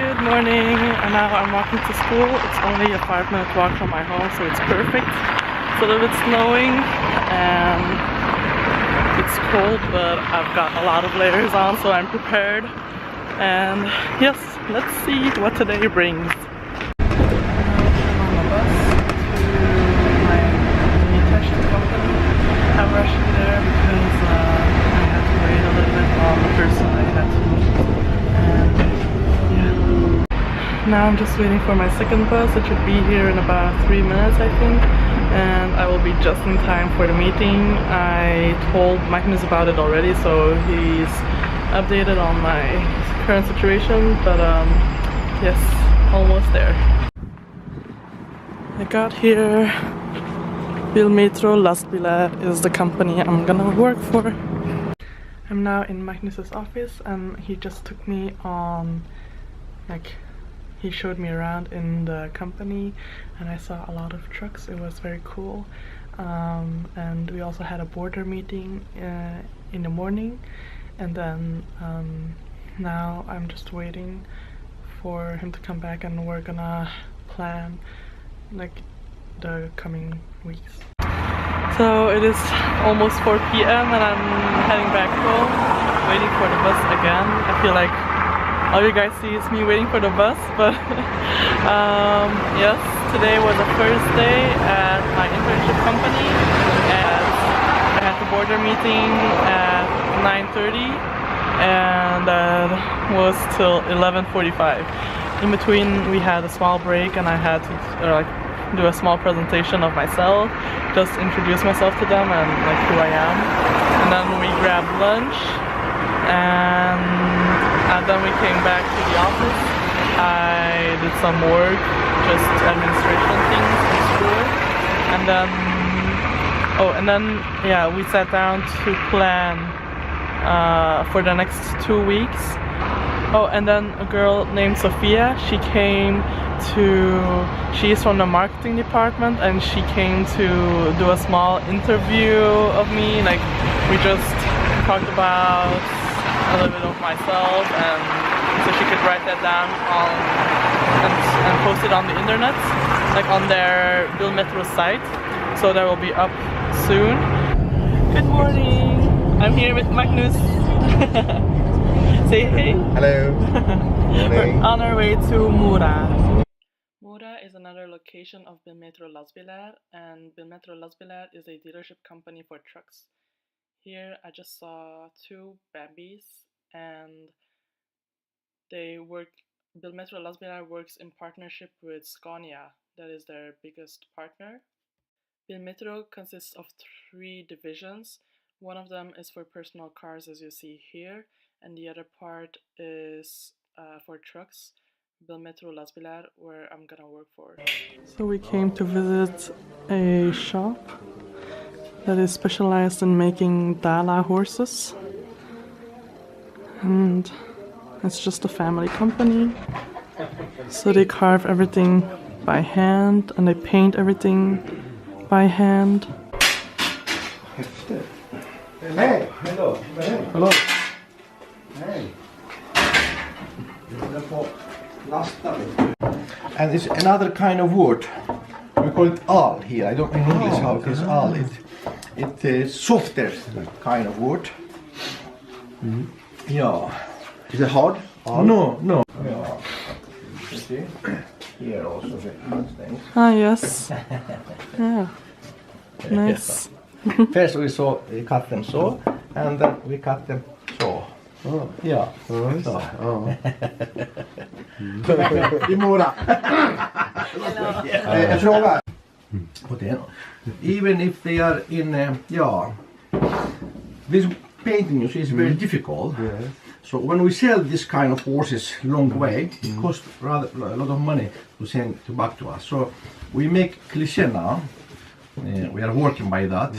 Good morning, and now I'm walking to school. It's only a 5-minute walk from my home, so it's perfect. It's a little bit snowing and it's cold, but I've got a lot of layers on, so I'm prepared. And yes, let's see what today brings. I'm on the bus to my detached company. I'm rushing there because I had to wait a little bit on the person I had to meet. And yeah, now I'm just waiting for my second bus. It should be here in about 3 minutes, I think. And I will be just in time for the meeting. I told Magnus about it already, so he's updated on my current situation, but yes, almost there. I got here. Bilmetro Lastbilar is the company I'm gonna work for. I'm now in Magnus's office, and he just took me on, he showed me around in the company, and I saw a lot of trucks. It was very cool. And we also had a border meeting in the morning, and then now I'm just waiting for him to come back, and we're gonna plan the coming weeks. So it is almost 4 p.m. and I'm heading back home, waiting for the bus again. I feel like all you guys see is me waiting for the bus, but yes, today was the first day at my internship company, and I had the border meeting at 9:30, and that was till 11:45. In between we had a small break, and I had to do a small presentation of myself, just introduce myself to them and who I am. And then we grabbed lunch, and then we came back to the office. I did some work, just administration things in school, and then yeah, we sat down to plan for the next 2 weeks. Oh, and then a girl named Sophia, she's from the marketing department, and she came to do a small interview of me. We just talked about a little bit of myself, and so she could write that down and post it on the internet, on their Bilmetro site. So that will be up soon. Good morning! I'm here with Magnus. Say hey! Hello! We're on our way to Mura. Mura is another location of Bilmetro Lastbilar, and Bilmetro Lastbilar is a dealership company for trucks. Here I just saw 2 babies, and Bilmetro Lastbilar works in partnership with Scania. That is their biggest partner. Bilmetro consists of 3 divisions. One of them is for personal cars, as you see here, and the other part is for trucks. Bilmetro Lastbilar, where I'm gonna work for. So we came to visit a shop that is specialized in making Dala horses, and it's just a family company. So they carve everything by hand, and they paint everything by hand. Hey! Hello! Hello! Hey! And it's another kind of wood. We call it all here. I don't know in English how it is all. It is softer kind of wood. Mm-hmm. Yeah. Is it hard? All? No. Yeah. You see? Here also the things. Ah, yes. Yeah. Nice. First we cut them so, and then we cut them so. Oh. Yeah. Oh. I Mora. En fråga. Even if they are in, this painting, you see, is very difficult. Yeah. So when we sell this kind of horses long way, it costs rather a lot of money to send back to us. So we make cliché now. We are working by that.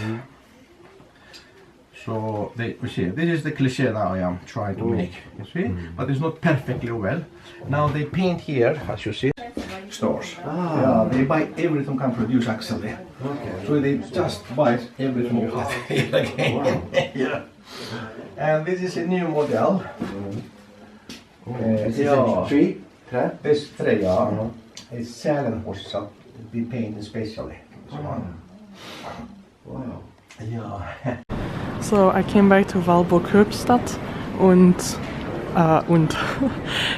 So you see, this is the cliché now I am trying to make, you see, but it's not perfectly well. Now they paint here, as you see, stores. Yeah, they buy everything can produce actually. Okay. So they just buy everything you have here again. Yeah. And this is a new model. This is a tree? Trädbestrejare är Sälenhossa. Vi painted specially. Wow. Ja. So I came back to Valbo-Köpstadt and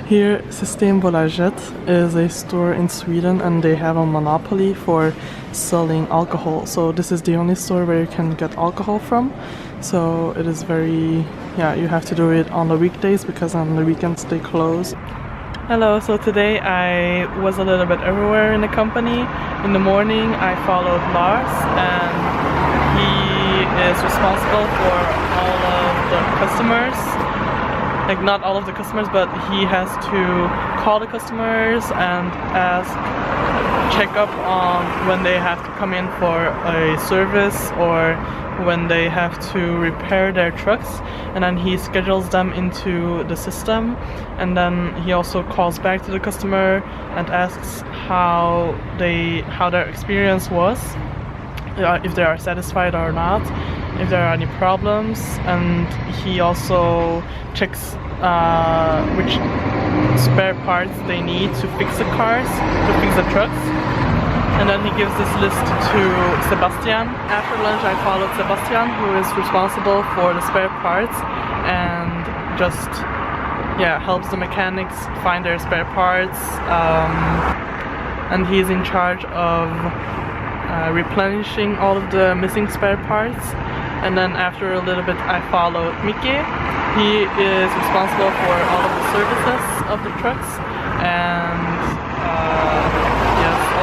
here Systembolaget is a store in Sweden and they have a monopoly for selling alcohol. So this is the only store where you can get alcohol from. So it is very, yeah, you have to do it on the weekdays because on the weekends they close. Hello, so today I was a little bit everywhere in the company. In the morning I followed Lars and he is responsible for all of the customers. Like not all of the customers, but he has to call the customers and check up on when they have to come in for a service or when they have to repair their trucks, and then he schedules them into the system, and then he also calls back to the customer and asks how their experience was, if they are satisfied or not, if there are any problems, and he also checks which spare parts they need to fix the cars, to fix the trucks. And then he gives this list to Sebastian. After lunch I followed Sebastian, who is responsible for the spare parts and just, yeah, helps the mechanics find their spare parts. And he's in charge of replenishing all of the missing spare parts. And then after a little bit I followed Mickey. He is responsible for all of the services of the trucks and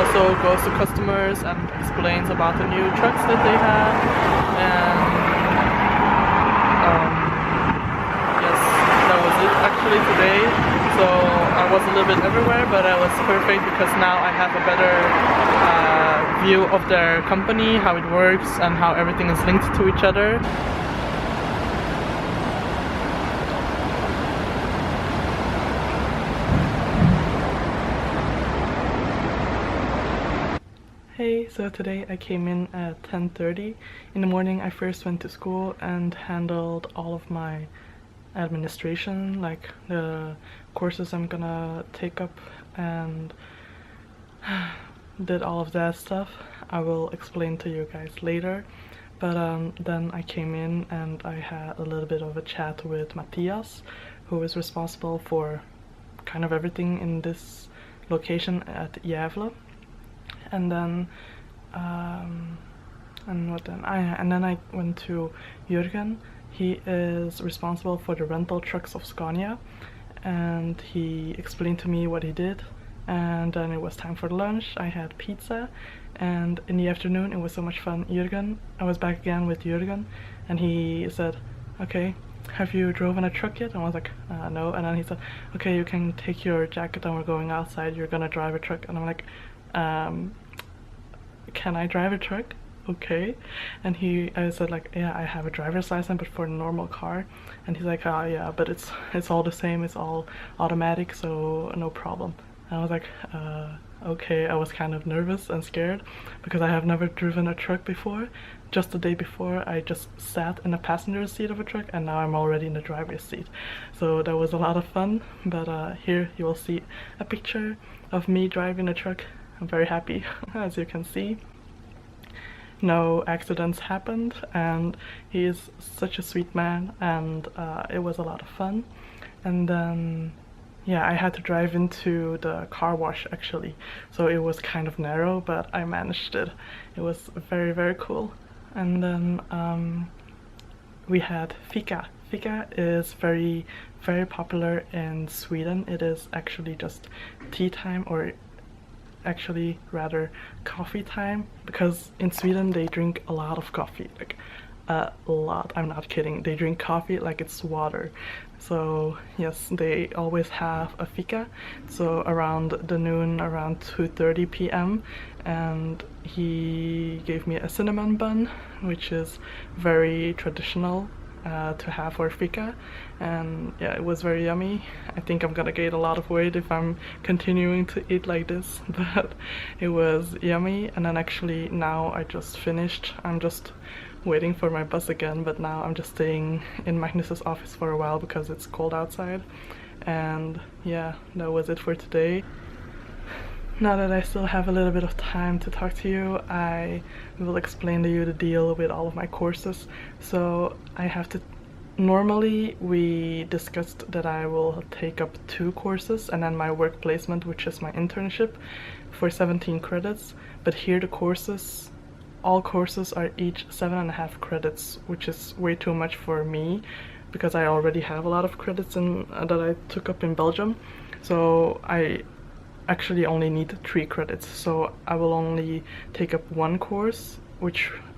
also goes to customers and explains about the new trucks that they have. And yes, that was it actually today. So I was a little bit everywhere, but I was perfect because now I have a better view of their company, how it works and how everything is linked to each other. Hey, so today I came in at 10:30 in the morning. I first went to school and handled all of my administration, like the courses I'm gonna take up, and did all of that stuff. I will explain to you guys later. But then I came in and I had a little bit of a chat with Matthias, who is responsible for kind of everything in this location at Gävle. And then and then I went to Jürgen. He is responsible for the rental trucks of Scania, and he explained to me what he did. And then it was time for lunch. I had pizza, and in the afternoon it was so much fun. I was back again with Jürgen, and he said, okay, have you driven a truck yet? And I was like, no. And then he said, okay, you can take your jacket and we're going outside, you're gonna drive a truck. And I'm like, can I drive a truck? Okay. And I said like, yeah, I have a driver's license but for a normal car. And he's like, oh yeah, but it's all the same, it's all automatic, so no problem. And I was like, okay. I was kind of nervous and scared because I have never driven a truck before. Just the day before I just sat in the passenger seat of a truck, and now I'm already in the driver's seat. So that was a lot of fun. But here you will see a picture of me driving a truck. I'm very happy. As you can see, no accidents happened, and he is such a sweet man, and it was a lot of fun. And then yeah, I had to drive into the car wash actually, so it was kind of narrow, but I managed it. It was very, very cool. And then we had fika. Fika is very, very popular in Sweden. It is actually just tea time, or actually rather coffee time, because in Sweden they drink a lot of coffee, like a lot. I'm not kidding, they drink coffee like it's water. So yes, they always have a fika, so around the noon, around 2:30 p.m. and he gave me a cinnamon bun, which is very traditional to have for fika, and yeah, it was very yummy. I think I'm gonna gain a lot of weight if I'm continuing to eat like this, but it was yummy. And then actually now I just finished. I'm just waiting for my bus again, but now I'm just staying in Magnus's office for a while because it's cold outside. And yeah, that was it for today. Now that I still have a little bit of time to talk to you, I will explain to you the deal with all of my courses. So I have to, normally we discussed that I will take up 2 courses and then my work placement, which is my internship, for 17 credits. But here the courses, all courses are each 7.5 credits, which is way too much for me because I already have a lot of credits that I took up in Belgium. So I actually only need 3 credits, so I will only take up 1 course,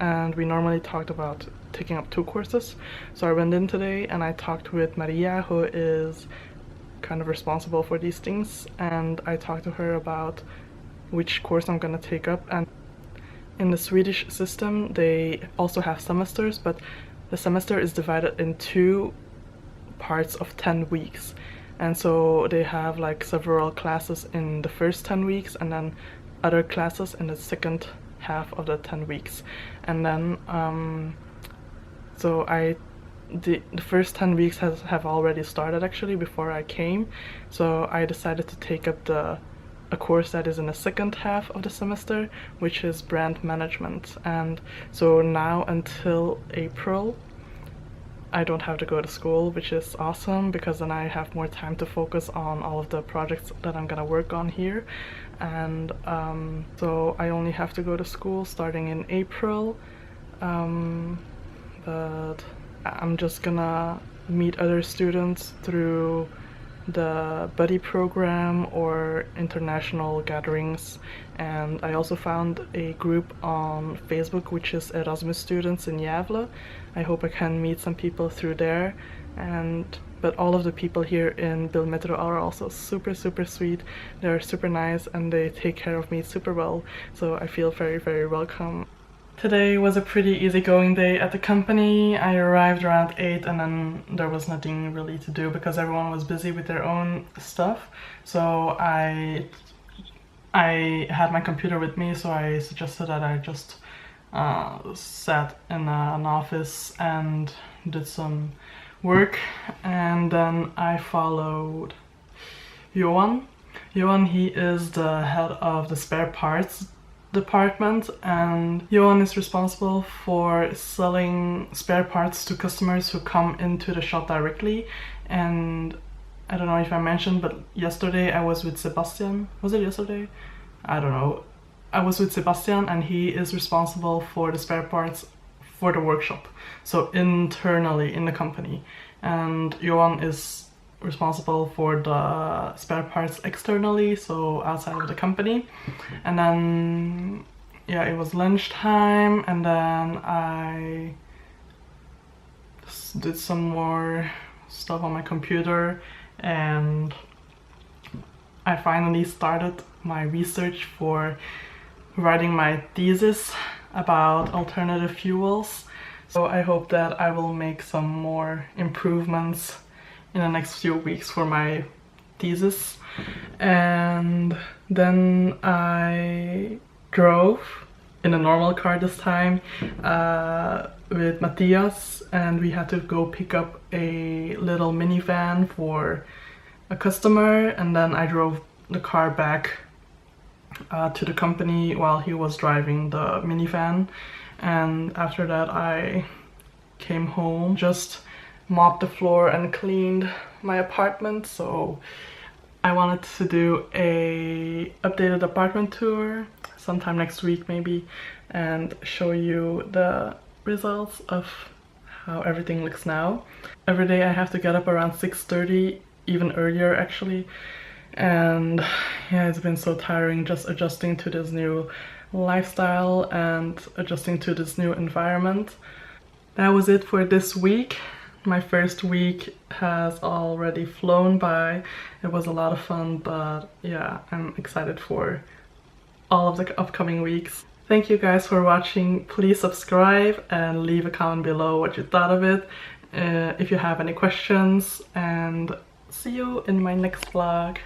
and we normally talked about taking up 2 courses. So I went in today and I talked with Maria, who is kind of responsible for these things, and I talked to her about which course I'm gonna take up. And in the Swedish system they also have semesters, but the semester is divided in 2 parts of 10 weeks. And so they have like several classes in the first 10 weeks and then other classes in the second half of the 10 weeks. And then so the first 10 weeks have already started actually before I came. So I decided to take up a course that is in the second half of the semester, which is brand management. And so now until April I don't have to go to school, which is awesome because then I have more time to focus on all of the projects that I'm gonna work on here. And so I only have to go to school starting in April, but I'm just gonna meet other students through the buddy program or international gatherings. And I also found a group on Facebook which is Erasmus students in Gävle. I hope I can meet some people through there. But all of the people here in Bilmetro are also super sweet. They're super nice and they take care of me super well, so I feel very welcome. Today was a pretty easygoing day at the company. I arrived around 8 and then there was nothing really to do because everyone was busy with their own stuff. So I had my computer with me, so I suggested that I just sat in an office and did some work. And then I followed Johan. Johan, he is the head of the spare parts department, and Johan is responsible for selling spare parts to customers who come into the shop directly. And I don't know if I mentioned, but yesterday I was with Sebastian. Was it yesterday? I don't know. I was with Sebastian and he is responsible for the spare parts for the workshop, so internally in the company. And Johan is responsible for the spare parts externally, so outside of the company. And then yeah, it was lunchtime and then I did some more stuff on my computer and I finally started my research for writing my thesis about alternative fuels. So I hope that I will make some more improvements in the next few weeks for my thesis. And then I drove in a normal car this time with Matthias, and we had to go pick up a little minivan for a customer, and then I drove the car back to the company while he was driving the minivan. And after that I came home, just mopped the floor and cleaned my apartment. So I wanted to do a updated apartment tour sometime next week maybe and show you the results of how everything looks now. Every day I have to get up around 6:30, even earlier actually, and yeah, it's been so tiring just adjusting to this new lifestyle and adjusting to this new environment. That was it for this week. My first week has already flown by. It was a lot of fun, but yeah, I'm excited for all of the upcoming weeks. Thank you guys for watching. Please subscribe and leave a comment below what you thought of it, if you have any questions, and see you in my next vlog.